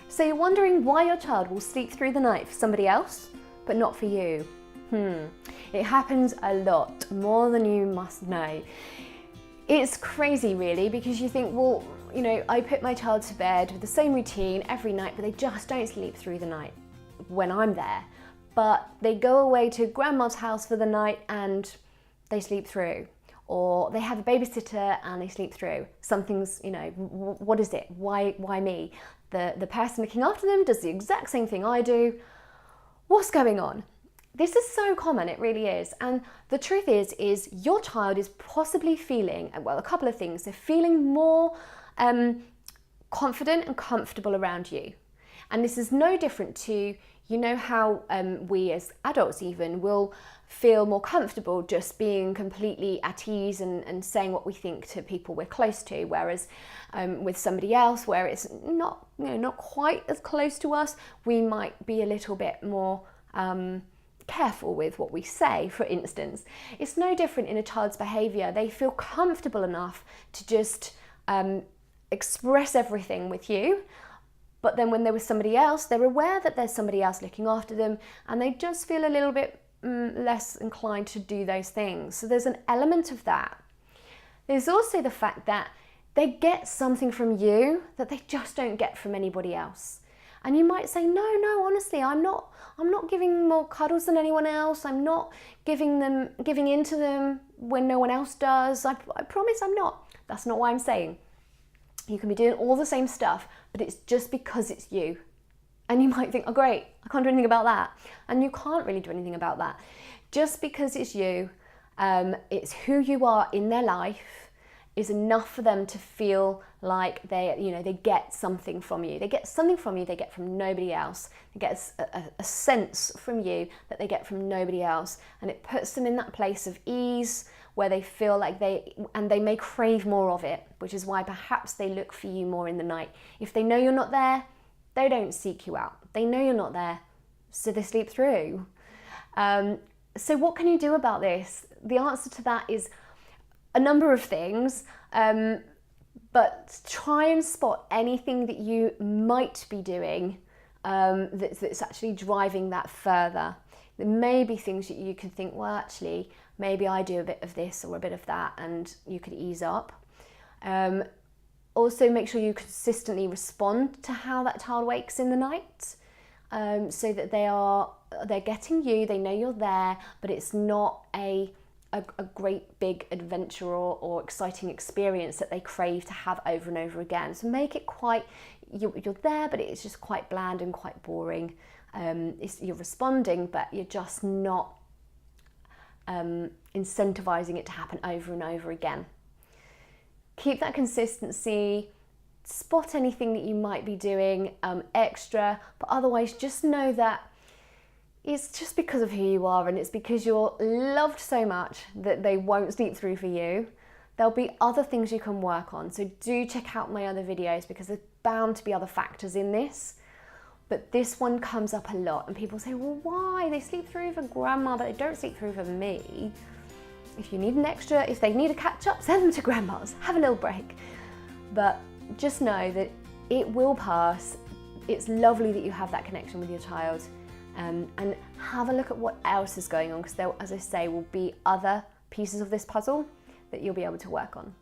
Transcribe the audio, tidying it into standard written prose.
So you're wondering why your child will sleep through the night for somebody else, but not for you? It happens a lot, more than you must know. It's crazy really, because you think, well, you know, I put my child to bed with the same routine every night, but they just don't sleep through the night when I'm there. But they go away to grandma's house for the night and they sleep through. Or they have a babysitter and they sleep through. Something's, you know, what is it? Why me? The person looking after them does the exact same thing I do. What's going on? This is so common, it really is. And the truth is your child is possibly feeling, well, a couple of things. They're feeling more confident and comfortable around you. And this is no different to, you know, how we as adults even will feel more comfortable just being completely at ease and saying what we think to people we're close to, whereas with somebody else where it's not, you know, not quite as close to us, we might be a little bit more careful with what we say, for instance. It's no different in a child's behaviour. They feel comfortable enough to just express everything with you, but then when they're with somebody else, they're aware that there's somebody else looking after them and they just feel a little bit less inclined to do those things. So there's an element of that. There's also the fact that they get something from you that they just don't get from anybody else. And you might say, no, honestly, I'm not giving more cuddles than anyone else. I'm not giving in to them when no one else does. I promise I'm not. That's not what I'm saying. You can be doing all the same stuff, but it's just because it's you. And you might think, oh great, I can't do anything about that. And you can't really do anything about that. Just because it's you, it's who you are in their life, is enough for them to feel like they get something from you. They get something from you they get from nobody else. They get a sense from you that they get from nobody else. And it puts them in that place of ease where they feel like they may crave more of it, which is why perhaps they look for you more in the night. If they know you're not there, they don't seek you out. They know you're not there, so they sleep through. So what can you do about this? The answer to that is a number of things, but try and spot anything that you might be doing that's actually driving that further. There may be things that you can think, well, actually, maybe I do a bit of this or a bit of that, and you could ease up. Also, make sure you consistently respond to how that child wakes in the night, so that they're getting you, they know you're there, but it's not a great big adventure or exciting experience that they crave to have over and over again. So make it quite, you're there, but it's just quite bland and quite boring. You're responding, but you're just not incentivizing it to happen over and over again. Keep that consistency, spot anything that you might be doing extra, but otherwise just know that it's just because of who you are, and it's because you're loved so much that they won't sleep through for you. There'll be other things you can work on, so do check out my other videos because there's bound to be other factors in this. But this one comes up a lot and people say, well, why? They sleep through for grandma, but they don't sleep through for me. If you need an extra, if they need a catch up, send them to grandma's, have a little break. But just know that it will pass. It's lovely that you have that connection with your child. And have a look at what else is going on, because there, as I say, will be other pieces of this puzzle that you'll be able to work on.